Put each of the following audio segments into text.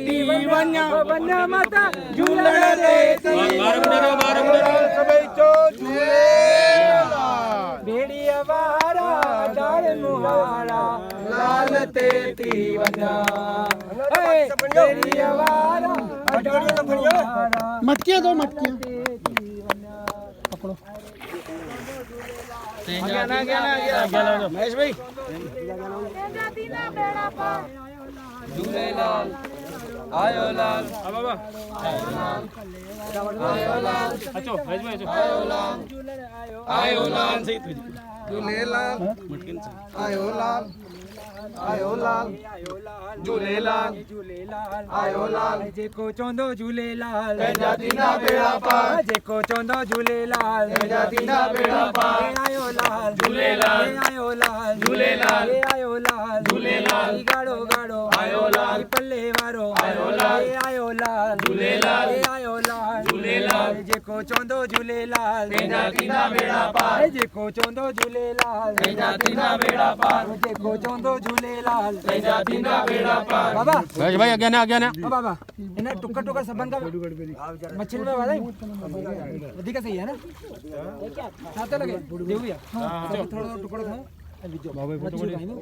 दीवन्या वन्या माता झूलण दे भेड़िया वारा डाल मुहारा लाल ते दीवन्या भेड़िया वारा मटकियाँ दो मटकियाँ पकड़ो। महेश भाई झूलेलाल आयो लाल बाबा आयो लाल अचो महेश भाई अचो आयो लाल झूलेलाल आयो लाल आयो लाल झूलेलाल आयो लाल जेको चोंदो झूलेलाल जातीना बेड़ा पार जेको चोंदो झूलेलाल जातीना बेड़ा पार आयो लाल झूलेलाल आयो लाल झूलेलाल आयो लाल झूलेलाल गाड़ो गाड़ो आयो लाल पल्ले वारो आयो लाल आयो लाल झूलेलाल आयो लाल झूलेलाल जेको चोंदो झूलेलाल जातीना बेड़ा पार जेको चोंदो झूलेलाल जातीना बेड़ा पार जेको चोंदो झूलेलाल जातीना बेड़ा पार बाबा भाई आगे ना बाबा इन्हें टुक्कर टुक्कर सबन का मछली में वाला अधिक सही है ना खाते लगे देऊ भैया थोड़ा टुकड़ा खाओ बाबा मछली खाई दो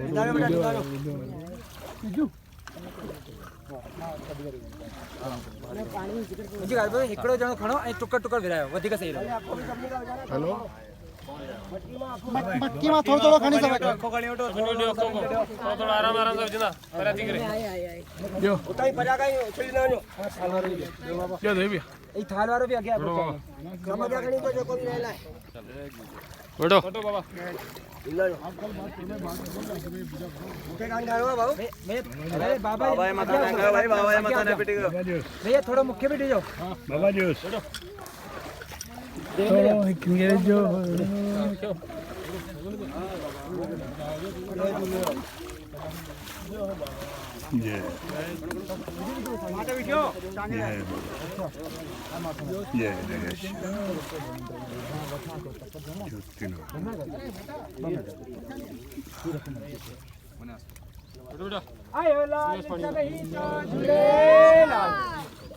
इधर बेटा इधर बिजू जी गाल पे एकड़ो जणो खणो ए टुक्कर टुक्कर विरायो अधिक सही रहो हेलो मटकी में थोड़ा थोड़ा खानी सब खो खणी उठो थोड़ा आराम आराम से जिना पर ठीक रे जो उताई पजा गई छली ना जो क्या दे भी ए थाल वारो भी आगे आ समझ आ गणी को जो कोई रहला है बैठो बाबा उठे कान डालो बाबू मैं अरे बाबा माता ने कहा भाई बाबा माता ने पिटी गयो भैया थोड़ा मुख्य पिटी जाओ बाबा जूस तो किंगे जो ये माता वीडियो ये आयो लाल सगई तो झूलेलाल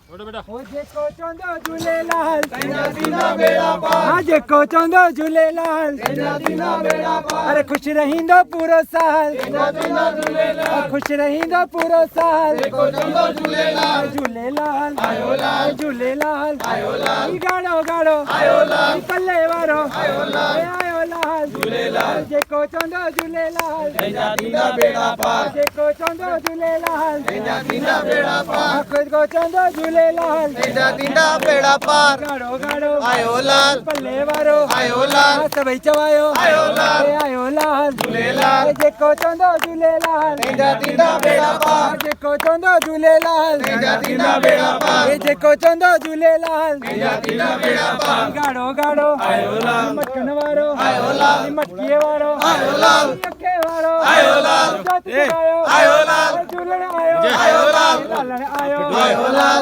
बैठो बेटा ओ जेको चोंदो झूलेलाल जातीना बेड़ा पार हां जेको चोंदो झूलेलाल जातीना बेड़ा पार अरे खुश रहिंदो पूरो साल जातीना झूलेलाल खुश रहिंदो पूरो साल जेको चोंदो झूलेलाल झूलेलाल आयो लाल झूलेलाल आयो लाल गाड़ो गाड़ो आयो लाल पल्ले वारो आयो लाल आयो लाल झूलेलाल जेको चोंदो झूलेलाल जातीना बेड़ा पार जेको चोंदो झूलेलाल जातीना बेड़ा पार खुद को चोंदो झूलेलाल जातीना बेड़ा पार गाड़ो गाड़ो आयो लाल पल्ले वारो आयो लाल सभई चवायो आयो लाल आयो लाल झूलेलाल जेको चोंदो झूलेलाल जातीना बेड़ा पार जेको चोंदो झूलेलाल जातीना बेड़ा पार जेको चोंदो झूलेलाल जातीना बेड़ा पार गाड़ो गाड़ो आयो लाल मटकन वारो आयो लाल मटकीए वारो आयो लाल अक्के वारो आयो लाल आयो लाल झूलण आयो आयो लाल लालन आयो आयो लाल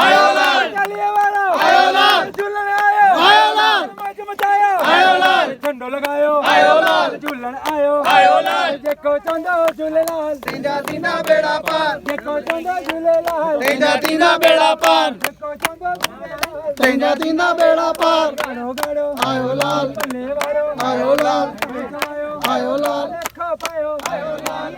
आयो लाल चलिए वारो आयो लाल झूलण आयो आयो लाल मच मचायो आयो लाल झंडो लगायो आयो लाल झूलण आयो आयो लाल जेको चोंदो झूलेलाल जातीना बेड़ा पार जेको चोंदो झूलेलाल जातीना बेड़ा पार जेको चोंदो झूलेलाल जातीना बेड़ा पार गाड़ो गाड़ो आयो लाल पल्ले वारो आयो लाल आयो आयो लाल खो पायो आयो लाल